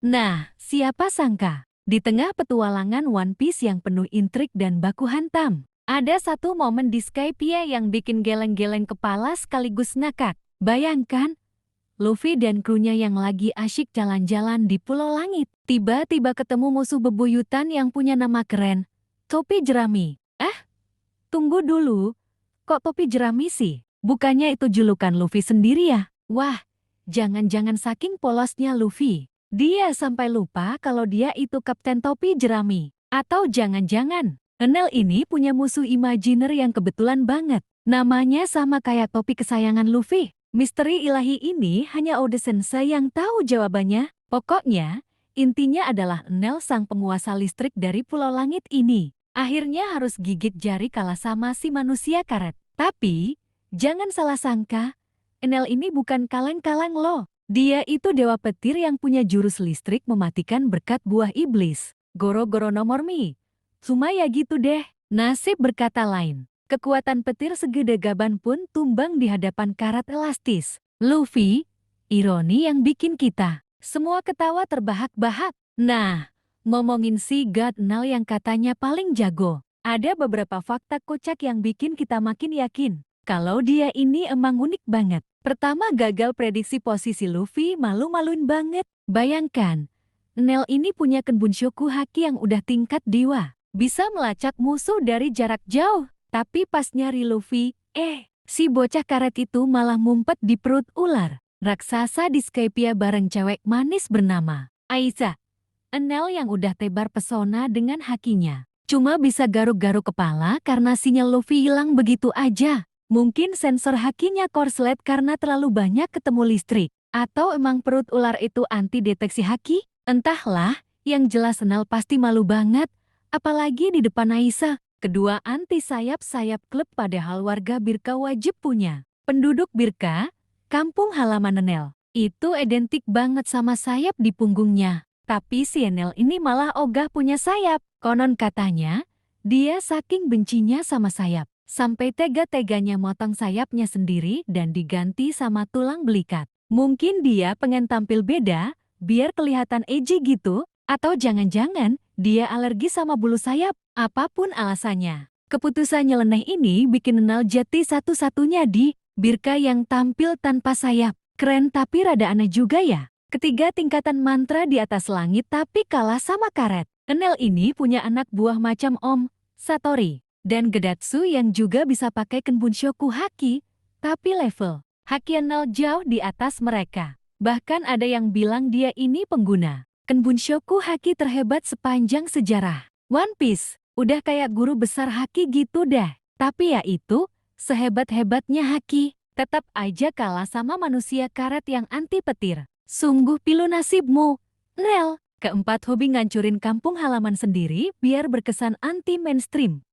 Nah, siapa sangka, di tengah petualangan One Piece yang penuh intrik dan baku hantam, ada satu momen di Skypiea yang bikin geleng-geleng kepala sekaligus ngakak. Bayangkan, Luffy dan krunya yang lagi asyik jalan-jalan di Pulau Langit, tiba-tiba ketemu musuh bebuyutan yang punya nama keren, Topi Jerami. Tunggu dulu, kok Topi Jerami sih? Bukannya itu julukan Luffy sendiri ya? Wah, jangan-jangan saking polosnya Luffy, dia sampai lupa kalau dia itu Kapten Topi Jerami. Atau jangan-jangan, Enel ini punya musuh imajiner yang kebetulan banget. Namanya sama kayak topi kesayangan Luffy. Misteri ilahi ini hanya Oda Sensei yang tahu jawabannya. Pokoknya, intinya adalah Enel sang penguasa listrik dari Pulau Langit ini. Akhirnya harus gigit jari kalah sama si manusia karet. Tapi, jangan salah sangka, Enel ini bukan kaleng-kaleng loh. Dia itu dewa petir yang punya jurus listrik mematikan berkat buah iblis. Goro-goro nomor mi. Cuma ya gitu deh, nasib berkata lain. Kekuatan petir segede gaban pun tumbang di hadapan karat elastis. Luffy, ironi yang bikin kita semua ketawa terbahak-bahak. Nah, ngomongin si God Enel yang katanya paling jago. Ada beberapa fakta kocak yang bikin kita makin yakin kalau dia ini emang unik banget. Pertama, gagal prediksi posisi Luffy, malu-maluin banget. Bayangkan, Enel ini punya Kenbunshoku Haki yang udah tingkat dewa. Bisa melacak musuh dari jarak jauh. Tapi pas nyari Luffy, si bocah karet itu malah ngumpet di perut ular raksasa di Skypiea bareng cewek manis bernama Aiza. Enel yang udah tebar pesona dengan hakinya cuma bisa garuk-garuk kepala karena sinyal Luffy hilang begitu aja. Mungkin sensor hakinya korslet karena terlalu banyak ketemu listrik. Atau emang perut ular itu anti deteksi haki? Entahlah, yang jelas Enel pasti malu banget. Apalagi di depan Aiza. Kedua, anti sayap-sayap klub padahal warga Birka wajib punya. Penduduk Birka, kampung halaman Enel, itu identik banget sama sayap di punggungnya. Tapi si Enel ini malah ogah punya sayap. Konon katanya, dia saking bencinya sama sayap, sampai tega-teganya motong sayapnya sendiri dan diganti sama tulang belikat. Mungkin dia pengen tampil beda, biar kelihatan edgy gitu. Atau jangan-jangan dia alergi sama bulu sayap. Apapun alasannya, keputusan nyeleneh ini bikin Enel jati satu-satunya di Birka yang tampil tanpa sayap. Keren tapi rada aneh juga ya. Ketiga, tingkatan mantra di atas langit tapi kalah sama karet. Enel ini punya anak buah macam Om Satori dan Gedatsu yang juga bisa pakai Kenbunshoku Haki, tapi level haki Enel jauh di atas mereka. Bahkan ada yang bilang dia ini pengguna Kenbunshoku Haki terhebat sepanjang sejarah One Piece. Udah kayak guru besar haki gitu dah. Tapi ya itu, sehebat-hebatnya haki, tetap aja kalah sama manusia karet yang anti petir. Sungguh pilu nasibmu, Enel. Keempat, hobi ngancurin kampung halaman sendiri biar berkesan anti mainstream.